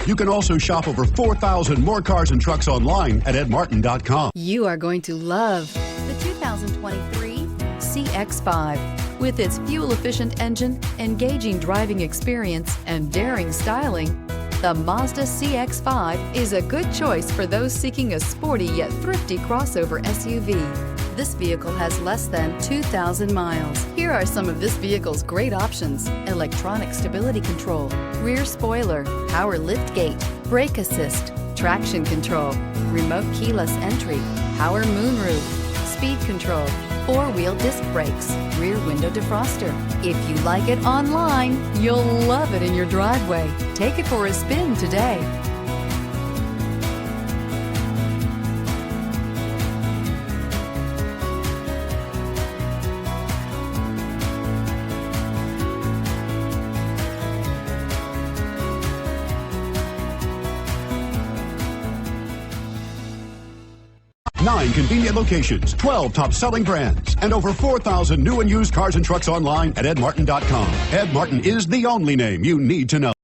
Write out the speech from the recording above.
You can also shop over 4,000 more cars and trucks online at edmartin.com. You are going to love the 2023 CX-5. With its fuel-efficient engine, engaging driving experience, and daring styling, the Mazda CX-5 is a good choice for those seeking a sporty yet thrifty crossover SUV. This vehicle has less than 2,000 miles. Here are some of this vehicle's great options: electronic stability control, rear spoiler, power liftgate, brake assist, traction control, remote keyless entry, power moonroof, speed control, four-wheel disc brakes, rear window defroster. If you like it online, you'll love it in your driveway. Take it for a spin today. Nine convenient locations, 12 top-selling brands, and over 4,000 new and used cars and trucks online at edmartin.com. Ed Martin is the only name you need to know.